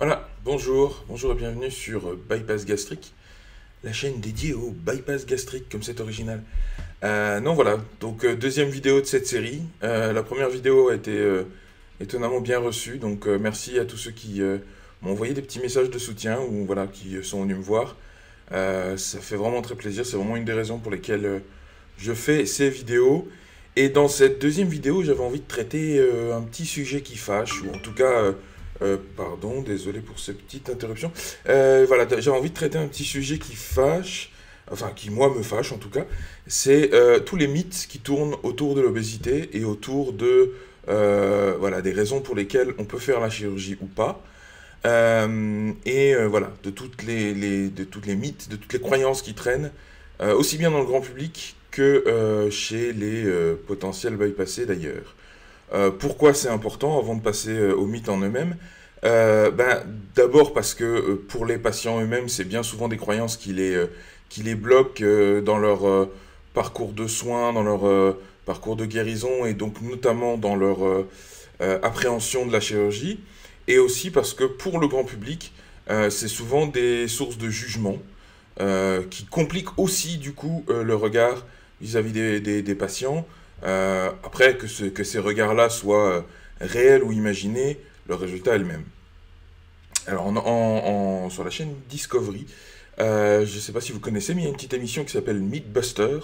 Voilà, bonjour et bienvenue sur Bypass Gastrique, la chaîne dédiée au bypass gastrique, comme c'est original. Non, voilà, donc deuxième vidéo de cette série. La première vidéo a été étonnamment bien reçue, donc merci à tous ceux qui m'ont envoyé des petits messages de soutien ou voilà, qui sont venus me voir. Ça fait vraiment très plaisir, c'est vraiment une des raisons pour lesquelles je fais ces vidéos. Et dans cette deuxième vidéo, j'avais envie de traiter un petit sujet qui fâche, ou en tout cas, pardon, désolé pour cette petite interruption. Voilà, j'avais envie de traiter un petit sujet qui fâche, enfin qui moi me fâche en tout cas, c'est tous les mythes qui tournent autour de l'obésité et autour de voilà, des raisons pour lesquelles on peut faire la chirurgie ou pas. Voilà, de toutes les mythes, de toutes les croyances qui traînent, aussi bien dans le grand public que chez les potentiels bypassés d'ailleurs. Pourquoi c'est important avant de passer aux mythes en eux-mêmes? Ben, d'abord parce que pour les patients eux-mêmes, c'est bien souvent des croyances qui les bloquent dans leur parcours de soins, dans leur parcours de guérison et donc notamment dans leur appréhension de la chirurgie. Et aussi parce que pour le grand public, c'est souvent des sources de jugement qui compliquent aussi du coup le regard vis-à-vis des patients. Après, que ces regards-là soient réels ou imaginés, le résultat est le même. Alors, sur la chaîne Discovery, je ne sais pas si vous connaissez, mais il y a une petite émission qui s'appelle Mythbuster.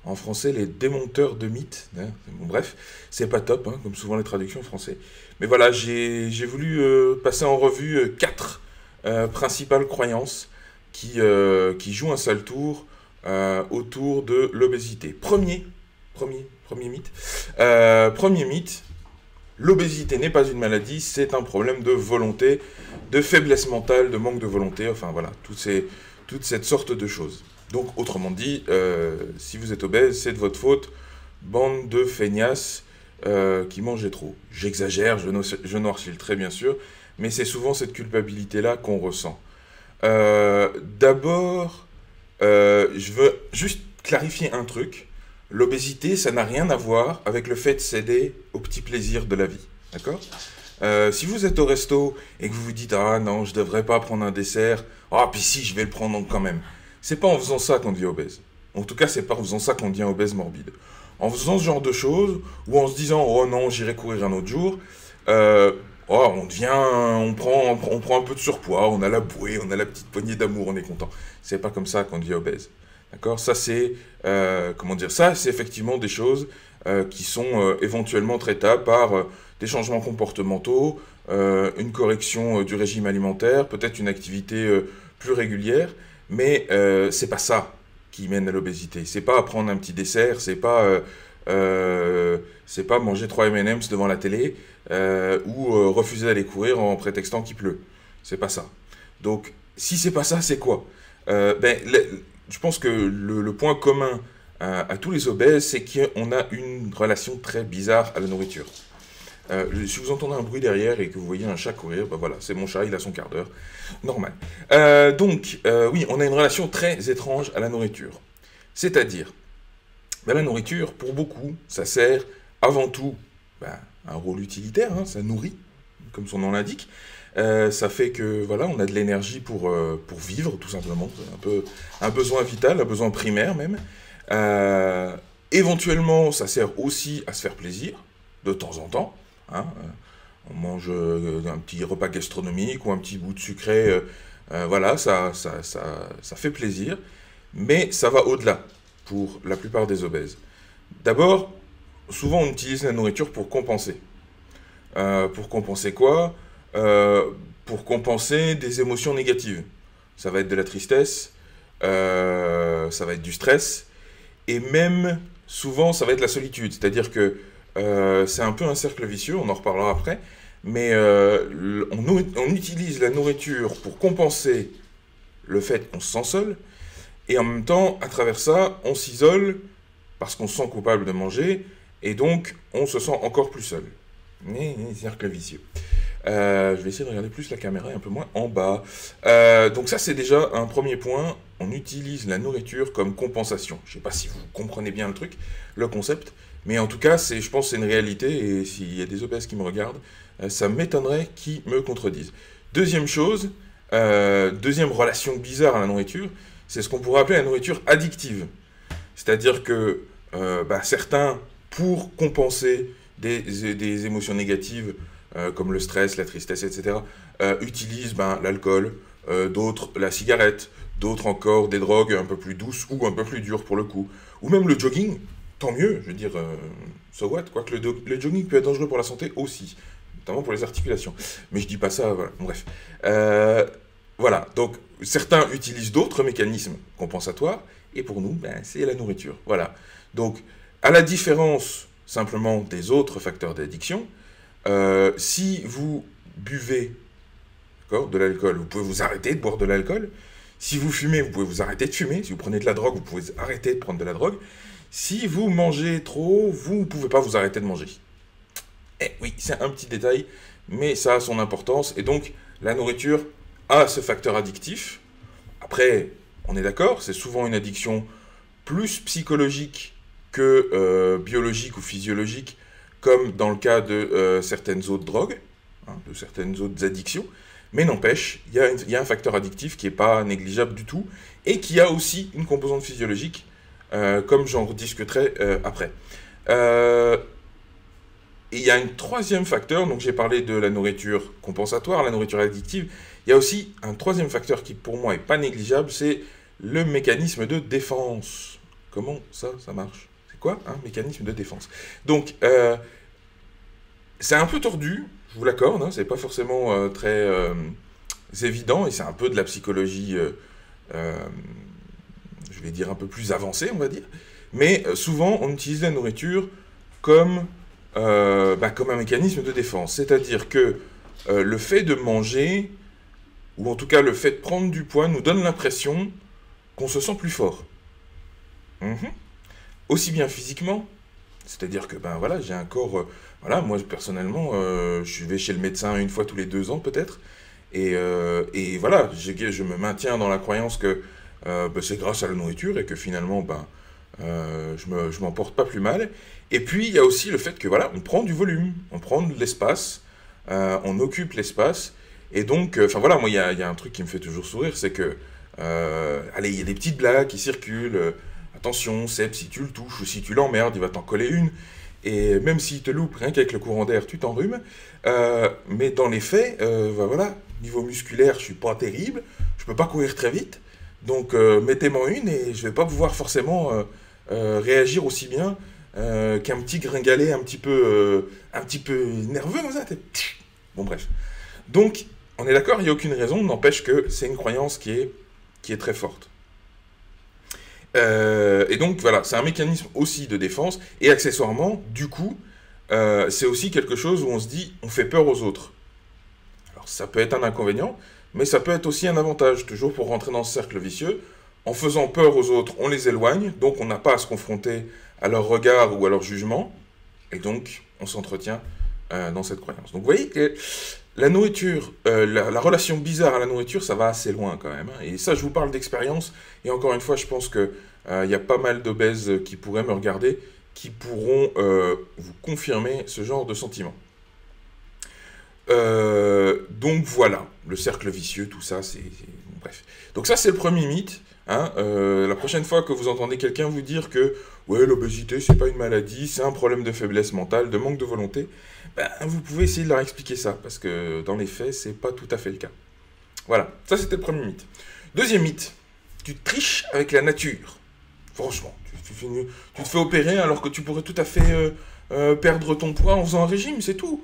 En français, les démonteurs de mythes. Hein. Bon, bref, c'est pas top, hein, comme souvent les traductions en français. Mais voilà, j'ai voulu passer en revue quatre principales croyances qui jouent un sale tour autour de l'obésité. Premier mythe. Premier mythe, l'obésité n'est pas une maladie, c'est un problème de volonté, de faiblesse mentale, de manque de volonté, enfin voilà, toute cette sorte de choses. Donc, autrement dit, si vous êtes obèse, c'est de votre faute, bande de feignasses qui mangent trop. J'exagère, je noircis le trait bien sûr, mais c'est souvent cette culpabilité-là qu'on ressent. D'abord, je veux juste clarifier un truc. L'obésité, ça n'a rien à voir avec le fait de céder aux petits plaisirs de la vie. D'accord? Si vous êtes au resto et que vous vous dites ah non, je devrais pas prendre un dessert, ah puis si, je vais le prendre quand même. C'est pas en faisant ça qu'on devient obèse. En tout cas, c'est pas en faisant ça qu'on devient obèse morbide. En faisant ce genre de choses, ou en se disant oh non, j'irai courir un autre jour, euh, oh, on prend un peu de surpoids, on a la bouée, on a la petite poignée d'amour, on est content. C'est pas comme ça qu'on devient obèse. D'accord? Ça, c'est, comment dire, ça, c'est effectivement des choses qui sont éventuellement traitables par des changements comportementaux, une correction du régime alimentaire, peut-être une activité plus régulière, mais c'est pas ça qui mène à l'obésité. C'est pas prendre un petit dessert, c'est pas manger 3 M&M's devant la télé ou refuser d'aller courir en prétextant qu'il pleut. C'est pas ça. Donc, si c'est pas ça, c'est quoi? Je pense que le point commun à tous les obèses, c'est qu'on a une relation très bizarre à la nourriture. Si vous entendez un bruit derrière et que vous voyez un chat courir, ben voilà, c'est mon chat, il a son quart d'heure. Normal. Oui, on a une relation très étrange à la nourriture. C'est-à-dire, ben, la nourriture, pour beaucoup, ça sert avant tout ben, un rôle utilitaire, hein, ça nourrit, comme son nom l'indique. Ça fait que voilà, on a de l'énergie pour vivre, tout simplement. C'est un peu un besoin vital, un besoin primaire même. Éventuellement, ça sert aussi à se faire plaisir, de temps en temps. Hein. On mange un petit repas gastronomique ou un petit bout de sucré. Voilà, ça fait plaisir. Mais ça va au-delà pour la plupart des obèses. D'abord, souvent on utilise la nourriture pour compenser. Pour compenser quoi? Pour compenser des émotions négatives. Ça va être de la tristesse, ça va être du stress, et même souvent ça va être la solitude. C'est-à-dire que c'est un peu un cercle vicieux, on en reparlera après, mais on utilise la nourriture pour compenser le fait qu'on se sent seul, et en même temps, à travers ça, on s'isole parce qu'on se sent coupable de manger, et donc on se sent encore plus seul. Cercle vicieux. Je vais essayer de regarder plus la caméra et un peu moins en bas. Donc ça, c'est déjà un premier point. On utilise la nourriture comme compensation. Je ne sais pas si vous comprenez bien le truc, le concept, mais en tout cas, je pense que c'est une réalité, et s'il y a des obèses qui me regardent, ça m'étonnerait qu'ils me contredisent. Deuxième chose, deuxième relation bizarre à la nourriture, c'est ce qu'on pourrait appeler la nourriture addictive. C'est-à-dire que certains, pour compenser des émotions négatives, comme le stress, la tristesse, etc., utilisent l'alcool, d'autres la cigarette, d'autres encore des drogues un peu plus douces ou un peu plus dures pour le coup. Ou même le jogging, tant mieux, je veux dire, so what, quoique le jogging peut être dangereux pour la santé aussi, notamment pour les articulations. Mais je dis pas ça, voilà, bref. Voilà, donc certains utilisent d'autres mécanismes compensatoires, et pour nous, c'est la nourriture. Voilà. Donc, à la différence simplement des autres facteurs d'addiction, si vous buvez de l'alcool, vous pouvez vous arrêter de boire de l'alcool. Si vous fumez, vous pouvez vous arrêter de fumer. Si vous prenez de la drogue, vous pouvez arrêter de prendre de la drogue. Si vous mangez trop, vous ne pouvez pas vous arrêter de manger. Eh oui, c'est un petit détail, mais ça a son importance. Et donc, la nourriture a ce facteur addictif. Après, on est d'accord, c'est souvent une addiction plus psychologique que biologique ou physiologique, comme dans le cas de certaines autres drogues, de certaines autres addictions. Mais n'empêche, il y a un facteur addictif qui n'est pas négligeable du tout, et qui a aussi une composante physiologique, comme j'en rediscuterai après. Et il y a un troisième facteur, donc j'ai parlé de la nourriture compensatoire, la nourriture addictive. Il y a aussi un troisième facteur qui pour moi n'est pas négligeable, c'est le mécanisme de défense. Comment ça marche? C'est quoi un mécanisme de défense? Donc, c'est un peu tordu, je vous l'accorde, hein, c'est pas forcément très évident, et c'est un peu de la psychologie, je vais dire un peu plus avancée, on va dire. Mais souvent, on utilise la nourriture comme un mécanisme de défense. C'est-à-dire que le fait de manger, ou en tout cas le fait de prendre du poids, nous donne l'impression qu'on se sent plus fort. Aussi bien physiquement, c'est-à-dire que j'ai un corps, moi personnellement, je vais chez le médecin une fois tous les 2 ans peut-être, et voilà, je me maintiens dans la croyance que c'est grâce à la nourriture, et que finalement, je m'en porte pas plus mal. Et puis il y a aussi le fait que on prend du volume, on prend de l'espace, on occupe l'espace, et donc, moi il y a un truc qui me fait toujours sourire, c'est que, il y a des petites blagues qui circulent. Attention, Seb, si tu le touches ou si tu l'emmerdes, il va t'en coller une. Et même s'il te loupe, rien qu'avec le courant d'air, tu t'enrhumes. Mais dans les faits, niveau musculaire, je suis pas terrible. Je peux pas courir très vite. Donc, mettez-moi une et je vais pas pouvoir forcément réagir aussi bien qu'un petit gringalet un petit peu nerveux comme ça. Bon, bref. Donc, on est d'accord, il n'y a aucune raison, n'empêche que c'est une croyance qui est très forte. Et donc voilà, c'est un mécanisme aussi de défense, et accessoirement, du coup, c'est aussi quelque chose où on se dit, on fait peur aux autres. Alors ça peut être un inconvénient, mais ça peut être aussi un avantage, toujours pour rentrer dans ce cercle vicieux. En faisant peur aux autres, on les éloigne, donc on n'a pas à se confronter à leur regard ou à leur jugement, et donc on s'entretient dans cette croyance. Donc vous voyez que la nourriture, la relation bizarre à la nourriture, ça va assez loin quand même. Et ça, je vous parle d'expérience. Et encore une fois, je pense qu'il y a pas mal d'obèses qui pourraient me regarder, qui pourront vous confirmer ce genre de sentiment. Donc voilà, le cercle vicieux, tout ça, bref. Donc ça, c'est le premier mythe. La prochaine fois que vous entendez quelqu'un vous dire que ouais, l'obésité, c'est pas une maladie, c'est un problème de faiblesse mentale, de manque de volonté, vous pouvez essayer de leur expliquer ça, parce que dans les faits, c'est pas tout à fait le cas. Voilà, ça c'était le premier mythe. Deuxième mythe, tu triches avec la nature. Franchement, tu te fais opérer alors que tu pourrais tout à fait perdre ton poids en faisant un régime, c'est tout.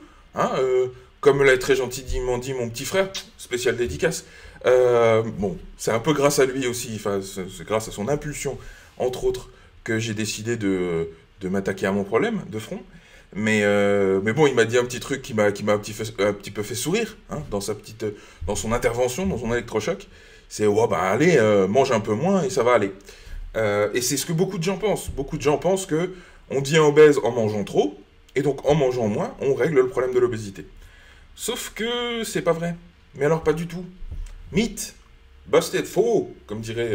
Comme l'a très gentiment dit mon petit frère, spécial dédicace. C'est un peu grâce à lui aussi, c'est grâce à son impulsion, entre autres, que j'ai décidé de m'attaquer à mon problème de front. Mais bon, il m'a dit un petit truc qui m'a un petit peu fait sourire, dans son intervention, dans son électrochoc. C'est, allez, mange un peu moins et ça va aller. Et c'est ce que beaucoup de gens pensent. Beaucoup de gens pensent que on devient obèse en mangeant trop, et donc en mangeant moins, on règle le problème de l'obésité. Sauf que c'est pas vrai. Mais alors pas du tout. Mythe, busted, faux, comme dirait,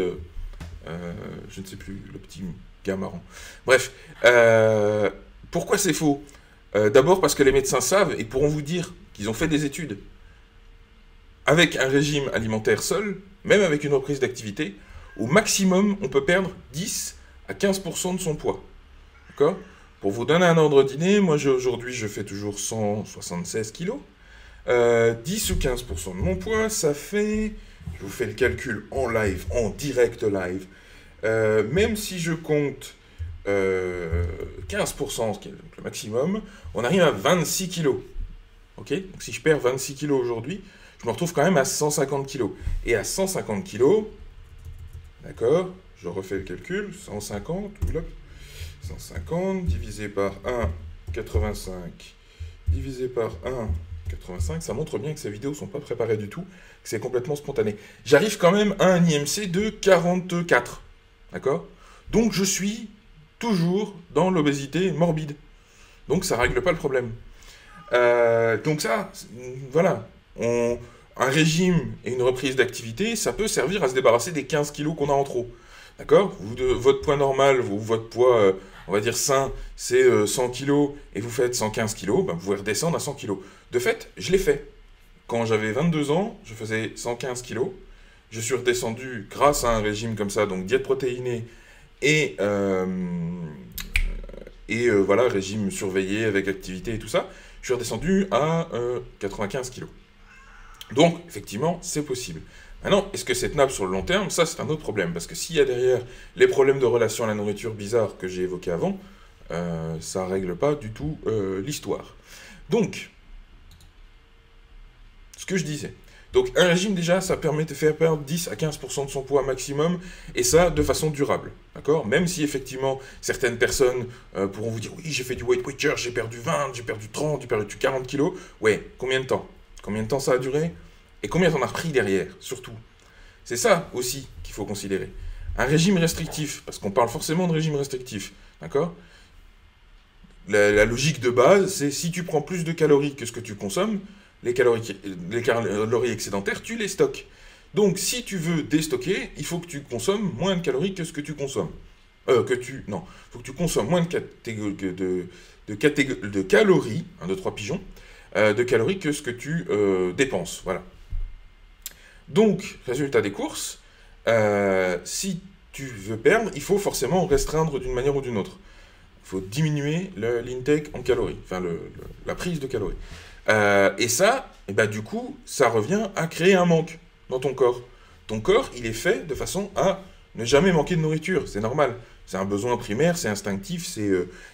je ne sais plus, le petit gars marrant. Bref, pourquoi c'est faux? D'abord parce que les médecins savent et pourront vous dire qu'ils ont fait des études. avec un régime alimentaire seul, même avec une reprise d'activité, au maximum, on peut perdre 10 à 15% de son poids. D'accord? Pour vous donner un ordre d'idée, moi aujourd'hui je fais toujours 176 kg. 10 ou 15% de mon poids, ça fait, je vous fais le calcul en live, en direct live, même si je compte 15%, ce qui est donc le maximum, on arrive à 26 kg. Ok? Donc si je perds 26 kg aujourd'hui, je me retrouve quand même à 150 kg. Et à 150 kg, d'accord, je refais le calcul, 150, oula, 150 divisé par 1,85 divisé par 1,85, ça montre bien que ces vidéos ne sont pas préparées du tout, que c'est complètement spontané. J'arrive quand même à un IMC de 44, d'accord? Donc je suis toujours dans l'obésité morbide. Donc ça ne règle pas le problème. Donc ça, voilà, un régime et une reprise d'activité, ça peut servir à se débarrasser des 15 kilos qu'on a en trop. D'accord? Votre poids normal, votre poids, on va dire sain, c'est 100 kg et vous faites 115 kg, ben vous pouvez redescendre à 100 kg. De fait, je l'ai fait. Quand j'avais 22 ans, je faisais 115 kg. Je suis redescendu grâce à un régime comme ça, donc diète protéinée et voilà, régime surveillé avec activité et tout ça. Je suis redescendu à 95 kg. Donc, effectivement, c'est possible. Maintenant, est-ce que c'est tenable sur le long terme? Ça, c'est un autre problème. Parce que s'il y a derrière les problèmes de relation à la nourriture bizarres que j'ai évoqués avant, ça ne règle pas du tout l'histoire. Donc, ce que je disais. Donc, un régime, déjà, ça permet de faire perdre 10 à 15% de son poids maximum, et ça, de façon durable. D'accord? Même si, effectivement, certaines personnes pourront vous dire, oui, j'ai fait du Weight Watcher, j'ai perdu 20, j'ai perdu 30, j'ai perdu 40 kilos. Ouais, combien de temps? Combien de temps ça a duré? Et combien t'en as repris derrière, surtout? C'est ça aussi qu'il faut considérer. Un régime restrictif, parce qu'on parle forcément de régime restrictif, d'accord? La logique de base, c'est si tu prends plus de calories que ce que tu consommes, les calories excédentaires, tu les stockes. Donc, si tu veux déstocker, il faut que tu consommes moins de calories que ce que tu consommes. Il faut que tu consommes moins de calories, 1, 2, 3 pigeons, de calories que ce que tu dépenses. Voilà. Donc, résultat des courses, si tu veux perdre, il faut forcément restreindre d'une manière ou d'une autre. Il faut diminuer l'intake en calories, enfin la prise de calories. Et ça, du coup, ça revient à créer un manque dans ton corps. Ton corps, il est fait de façon à ne jamais manquer de nourriture, c'est normal. C'est un besoin primaire, c'est instinctif, c'est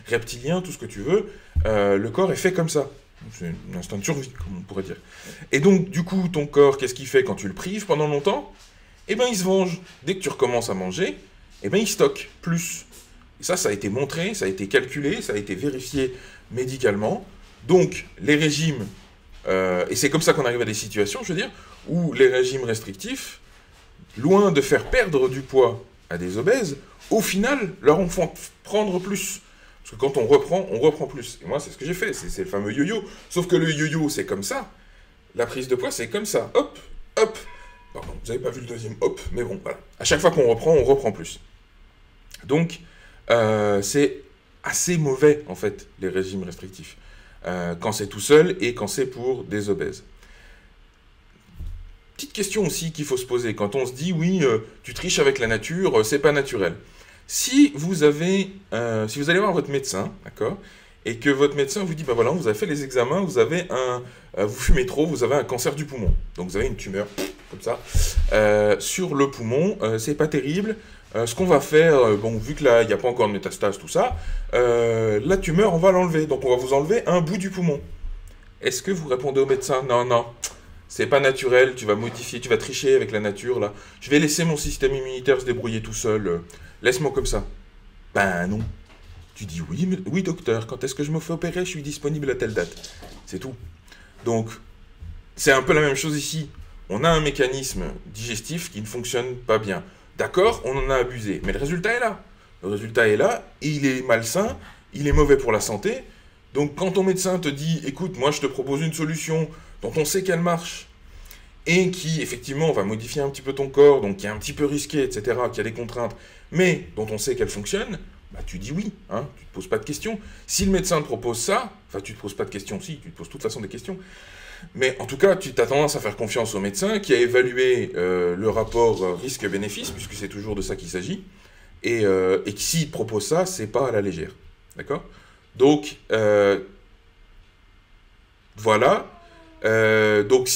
reptilien, tout ce que tu veux. Le corps est fait comme ça. C'est un instinct de survie, comme on pourrait dire. Et donc, du coup, ton corps, qu'est-ce qu'il fait quand tu le prives pendant longtemps? Eh bien, il se venge. Dès que tu recommences à manger, eh bien, il stocke plus. Et ça a été montré, ça a été calculé, ça a été vérifié médicalement. Donc, les régimes, et c'est comme ça qu'on arrive à des situations, je veux dire, où les régimes restrictifs, loin de faire perdre du poids à des obèses, au final, leur en font prendre plus. Parce que quand on reprend plus. Et moi, c'est ce que j'ai fait, c'est le fameux yo-yo. Sauf que le yo-yo, c'est comme ça. La prise de poids, c'est comme ça. Hop, hop. Pardon, vous n'avez pas vu le deuxième hop, mais bon, voilà. À chaque fois qu'on reprend, on reprend plus. Donc, c'est assez mauvais, en fait, les régimes restrictifs. Quand c'est tout seul et quand c'est pour des obèses. Petite question aussi qu'il faut se poser. Quand on se dit, oui, tu triches avec la nature, c'est pas naturel. Si vous allez voir votre médecin, d'accord, et que votre médecin vous dit, bah voilà, vous avez fait les examens, vous fumez trop, vous avez un cancer du poumon. Donc vous avez une tumeur, comme ça, sur le poumon, c'est pas terrible. Ce qu'on va faire, bon, vu que là, il n'y a pas encore de métastase, tout ça, la tumeur, on va l'enlever. Donc on va vous enlever un bout du poumon. Est-ce que vous répondez au médecin? Non, non. C'est pas naturel, tu vas modifier, tu vas tricher avec la nature, là. Je vais laisser mon système immunitaire se débrouiller tout seul. Laisse-moi comme ça. Ben non. Tu dis oui, oui docteur, quand est-ce que je me fais opérer? Je suis disponible à telle date. C'est tout. Donc, c'est un peu la même chose ici. On a un mécanisme digestif qui ne fonctionne pas bien. D'accord, on en a abusé, mais le résultat est là. Le résultat est là, et il est malsain, il est mauvais pour la santé. Donc quand ton médecin te dit, écoute, moi je te propose une solution dont on sait qu'elle marche, et qui effectivement va modifier un petit peu ton corps, donc qui est un petit peu risqué, etc., qui a des contraintes, mais dont on sait qu'elle fonctionne, bah tu dis oui, hein, tu te poses pas de questions. Si le médecin te propose ça, enfin tu te poses pas de questions, si, tu te poses de toute façon des questions. Mais en tout cas, tu as tendance à faire confiance au médecin qui a évalué le rapport risque-bénéfice, puisque c'est toujours de ça qu'il s'agit, et qui s'il propose ça, c'est pas à la légère. D'accord? Donc, voilà. Donc,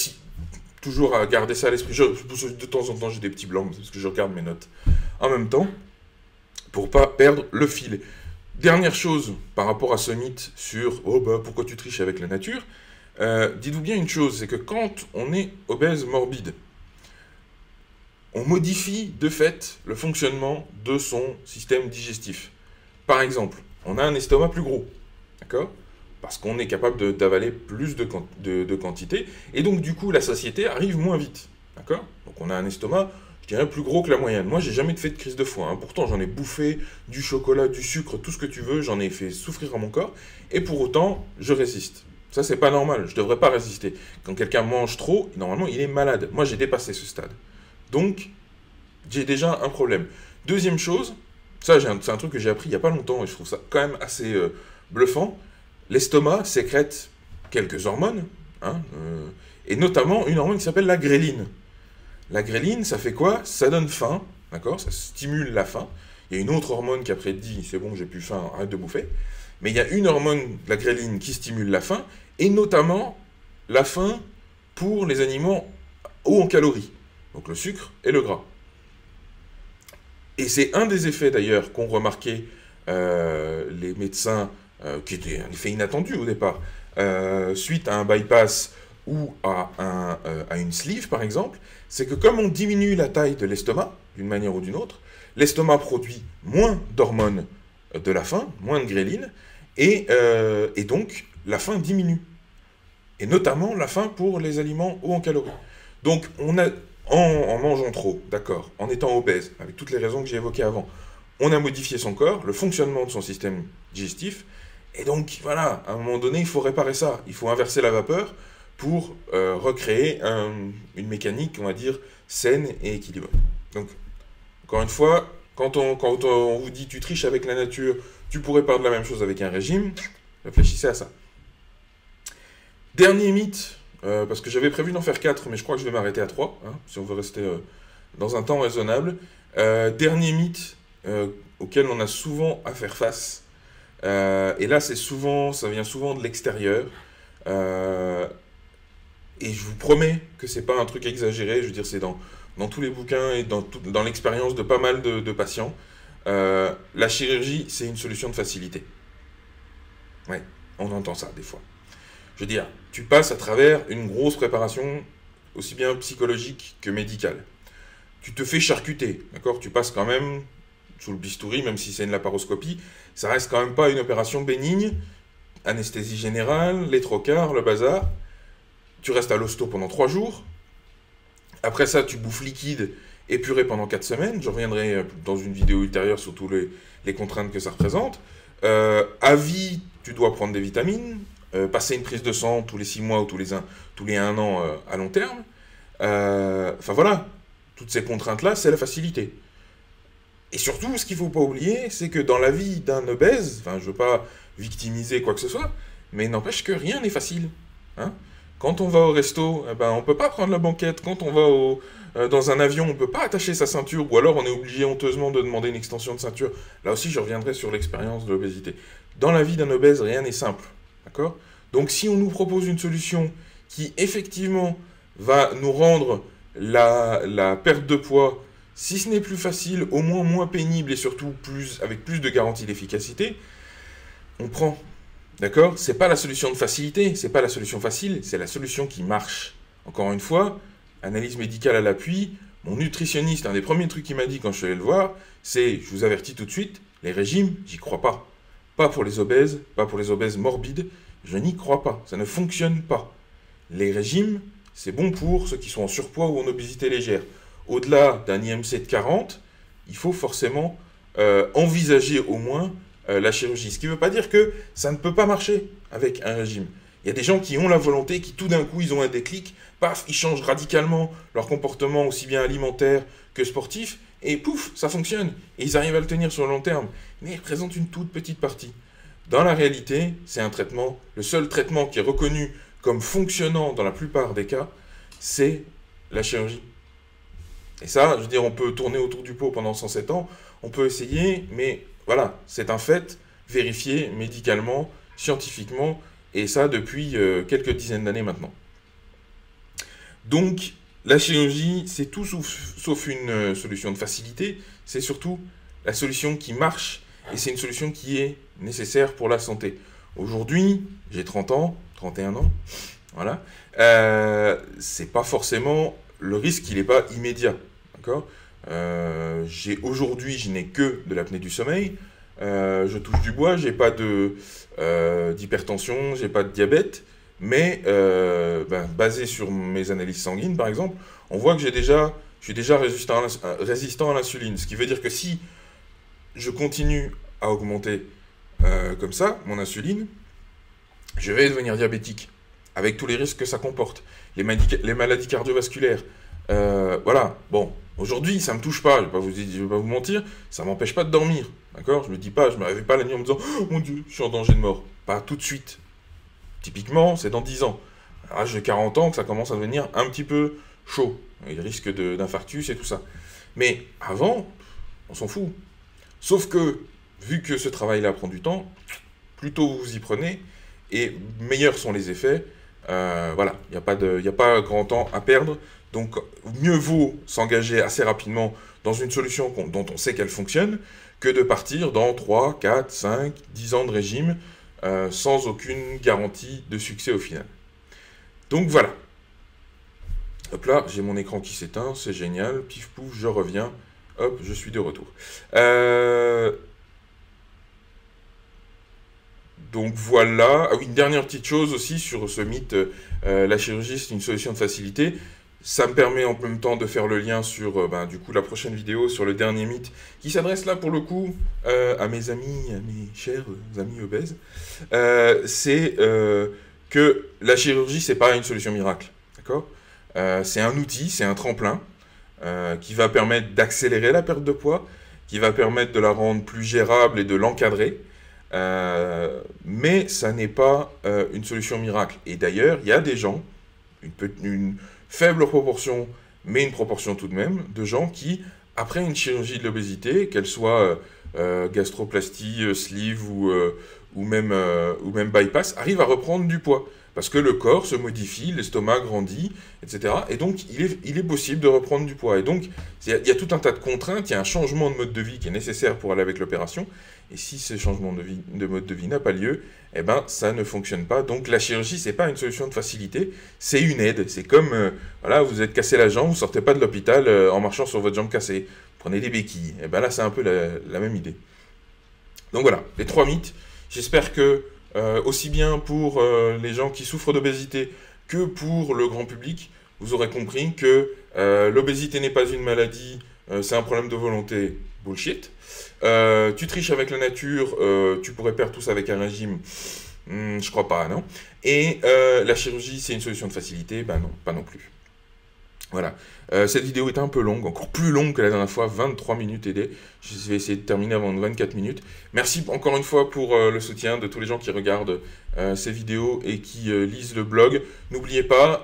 toujours à garder ça à l'esprit. De temps en temps, j'ai des petits blancs, parce que je regarde mes notes en même temps, pour pas perdre le fil. Dernière chose par rapport à ce mythe sur « Oh, bah, pourquoi tu triches avec la nature ?» Dites-vous bien une chose, c'est que quand on est obèse morbide, on modifie de fait le fonctionnement de son système digestif. Par exemple, on a un estomac plus gros, d'accord? Parce qu'on est capable d'avaler plus de quantité, et donc du coup la satiété arrive moins vite, d'accord? Donc on a un estomac, je dirais, plus gros que la moyenne. Moi, j'ai jamais fait de crise de foie, hein. Pourtant j'en ai bouffé du chocolat, du sucre, tout ce que tu veux, j'en ai fait souffrir à mon corps, et pour autant, je résiste. Ça, c'est pas normal, je devrais pas résister. Quand quelqu'un mange trop, normalement, il est malade. Moi, j'ai dépassé ce stade. Donc, j'ai déjà un problème. Deuxième chose, ça, c'est un truc que j'ai appris il n'y a pas longtemps, et je trouve ça quand même assez bluffant. L'estomac sécrète quelques hormones, hein, et notamment une hormone qui s'appelle la gréline. La gréline, ça fait quoi? Ça donne faim, d'accord? Ça stimule la faim. Il y a une autre hormone qui après dit, c'est bon, j'ai plus faim, arrête de bouffer. Mais il y a une hormone, la gréline, qui stimule la faim, et notamment la faim pour les aliments hauts en calories, donc le sucre et le gras. Et c'est un des effets d'ailleurs qu'ont remarqué les médecins, qui était un effet inattendu au départ, suite à un bypass ou à une sleeve par exemple, c'est que comme on diminue la taille de l'estomac, d'une manière ou d'une autre, l'estomac produit moins d'hormones de la faim, moins de gréline, et donc la faim diminue. Et notamment la faim pour les aliments hauts en calories. Donc on a, en mangeant trop, d'accord, en étant obèse, avec toutes les raisons que j'ai évoquées avant, on a modifié son corps, le fonctionnement de son système digestif, et donc voilà, à un moment donné, il faut réparer ça. Il faut inverser la vapeur pour recréer une mécanique, on va dire, saine et équilibrée. Donc, encore une fois, quand on vous dit tu triches avec la nature, tu pourrais parler de la même chose avec un régime, réfléchissez à ça. Dernier mythe, parce que j'avais prévu d'en faire 4, mais je crois que je vais m'arrêter à 3, hein, si on veut rester dans un temps raisonnable. Dernier mythe auquel on a souvent à faire face, et là ça vient souvent de l'extérieur, et je vous promets que c'est pas un truc exagéré, je veux dire c'est dans tous les bouquins et dans l'expérience de pas mal de patients, la chirurgie c'est une solution de facilité. Ouais, on entend ça des fois. Je veux dire, tu passes à travers une grosse préparation, aussi bien psychologique que médicale. Tu te fais charcuter, d'accord? Tu passes quand même sous le bistouri, même si c'est une laparoscopie, ça reste quand même pas une opération bénigne. Anesthésie générale, les trocars, le bazar. Tu restes à l'hosto pendant 3 jours. Après ça, tu bouffes liquide épuré pendant 4 semaines. Je reviendrai dans une vidéo ultérieure sur toutes les contraintes que ça représente. À vie, tu dois prendre des vitamines. Passer une prise de sang tous les 6 mois ou tous les 1 an à long terme. Enfin voilà, toutes ces contraintes-là, c'est la facilité. Et surtout, ce qu'il ne faut pas oublier, c'est que dans la vie d'un obèse, enfin je ne veux pas victimiser quoi que ce soit, mais n'empêche que rien n'est facile. Hein. Quand on va au resto, on ne peut pas prendre la banquette. Quand on va dans un avion, on ne peut pas attacher sa ceinture, ou alors on est obligé honteusement de demander une extension de ceinture. Là aussi, je reviendrai sur l'expérience de l'obésité. Dans la vie d'un obèse, rien n'est simple. D'accord ? Donc si on nous propose une solution qui effectivement va nous rendre la perte de poids, si ce n'est plus facile, au moins pénible et surtout avec plus de garantie d'efficacité, on prend. D'accord? C'est pas la solution de facilité, c'est pas la solution facile, c'est la solution qui marche. Encore une fois, analyse médicale à l'appui, mon nutritionniste, un des premiers trucs qu'il m'a dit quand je suis allé le voir, c'est, je vous avertis tout de suite, les régimes, j'y crois pas. Pas pour les obèses, pas pour les obèses morbides, je n'y crois pas, ça ne fonctionne pas. Les régimes, c'est bon pour ceux qui sont en surpoids ou en obésité légère. Au-delà d'un IMC de 40, il faut forcément envisager au moins la chirurgie. Ce qui ne veut pas dire que ça ne peut pas marcher avec un régime. Il y a des gens qui ont la volonté, qui tout d'un coup, ils ont un déclic, paf, ils changent radicalement leur comportement aussi bien alimentaire que sportif, et pouf, ça fonctionne. Et ils arrivent à le tenir sur le long terme. Mais ils représentent une toute petite partie. Dans la réalité, c'est un traitement, le seul traitement qui est reconnu comme fonctionnant dans la plupart des cas, c'est la chirurgie. Et ça, je veux dire, on peut tourner autour du pot pendant 107 ans, on peut essayer, mais voilà, c'est un fait vérifié médicalement, scientifiquement, et ça depuis quelques dizaines d'années maintenant. Donc, la chirurgie, c'est tout sauf une solution de facilité, c'est surtout la solution qui marche, et c'est une solution qui est nécessaire pour la santé. Aujourd'hui, j'ai 30 ans, 31 ans, voilà, c'est pas forcément, le risque, il n'est pas immédiat, d'accord. Aujourd'hui, je n'ai que de l'apnée du sommeil, je touche du bois, j'ai pas d'hypertension, j'ai pas de diabète, mais basé sur mes analyses sanguines, par exemple, on voit que je suis déjà résistant à l'insuline. Ce qui veut dire que si je continue à augmenter comme ça, mon insuline, je vais devenir diabétique, avec tous les risques que ça comporte. Les maladies cardiovasculaires, voilà, bon, aujourd'hui, ça ne me touche pas, je vais pas vous mentir, ça ne m'empêche pas de dormir, d'accord. Je me me réveille pas la nuit en me disant « Oh mon Dieu, je suis en danger de mort ». Pas tout de suite. Typiquement, c'est dans 10 ans. À l'âge de 40 ans que ça commence à devenir un petit peu chaud. Il risque d'infarctus et tout ça. Mais avant, on s'en fout. Sauf que, vu que ce travail-là prend du temps, plus tôt vous y prenez, et meilleurs sont les effets. Voilà, il n'y a pas grand temps à perdre. Donc, mieux vaut s'engager assez rapidement dans une solution dont on sait qu'elle fonctionne, que de partir dans 3, 4, 5, 10 ans de régime, sans aucune garantie de succès au final. Donc voilà. Hop là, j'ai mon écran qui s'éteint, c'est génial. Pif pouf, je reviens. Hop, je suis de retour. Donc voilà. Ah oui, une dernière petite chose aussi sur ce mythe, la chirurgie c'est une solution de facilité. Ça me permet en même temps de faire le lien sur du coup la prochaine vidéo sur le dernier mythe qui s'adresse là pour le coup à mes amis, à mes chers amis obèses. C'est que la chirurgie c'est pas une solution miracle, d'accord. C'est un outil, c'est un tremplin qui va permettre d'accélérer la perte de poids, qui va permettre de la rendre plus gérable et de l'encadrer. Mais ça n'est pas une solution miracle. Et d'ailleurs, il y a des gens, une faible proportion, mais une proportion tout de même, de gens qui, après une chirurgie de l'obésité, qu'elle soit gastroplastie, sleeve ou même bypass, arrivent à reprendre du poids. Parce que le corps se modifie, l'estomac grandit, etc. Et donc, il est possible de reprendre du poids. Et donc, il y a tout un tas de contraintes, il y a un changement de mode de vie qui est nécessaire pour aller avec l'opération. Et si ce changement de mode de vie n'a pas lieu, eh ben, ça ne fonctionne pas. Donc, la chirurgie, c'est pas une solution de facilité, c'est une aide. C'est comme, voilà, vous êtes cassé la jambe, vous sortez pas de l'hôpital en marchant sur votre jambe cassée. Vous prenez des béquilles. Et ben là, c'est un peu la même idée. Donc voilà, les 3 mythes. J'espère que aussi bien pour les gens qui souffrent d'obésité que pour le grand public, vous aurez compris que l'obésité n'est pas une maladie, c'est un problème de volonté, bullshit. Tu triches avec la nature, tu pourrais perdre tout ça avec un régime, je crois pas, non. Et la chirurgie, c'est une solution de facilité, ben non, pas non plus. Voilà, cette vidéo est un peu longue, encore plus longue que la dernière fois, 23 minutes aidées. Je vais essayer de terminer avant 24 minutes. Merci encore une fois pour le soutien de tous les gens qui regardent ces vidéos et qui lisent le blog. N'oubliez pas,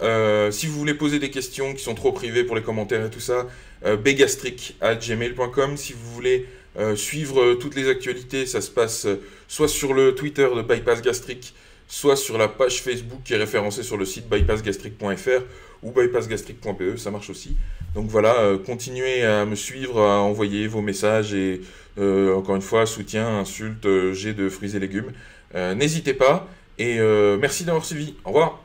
si vous voulez poser des questions qui sont trop privées pour les commentaires et tout ça, bgastric@gmail.com. Si vous voulez suivre toutes les actualités, ça se passe soit sur le Twitter de Bypass Gastric, soit sur la page Facebook qui est référencée sur le site bypassgastric.fr ou bypassgastric.be, ça marche aussi. Donc voilà, continuez à me suivre, à envoyer vos messages et encore une fois, soutien, insultes, jets de fruits et légumes. N'hésitez pas et merci d'avoir suivi. Au revoir.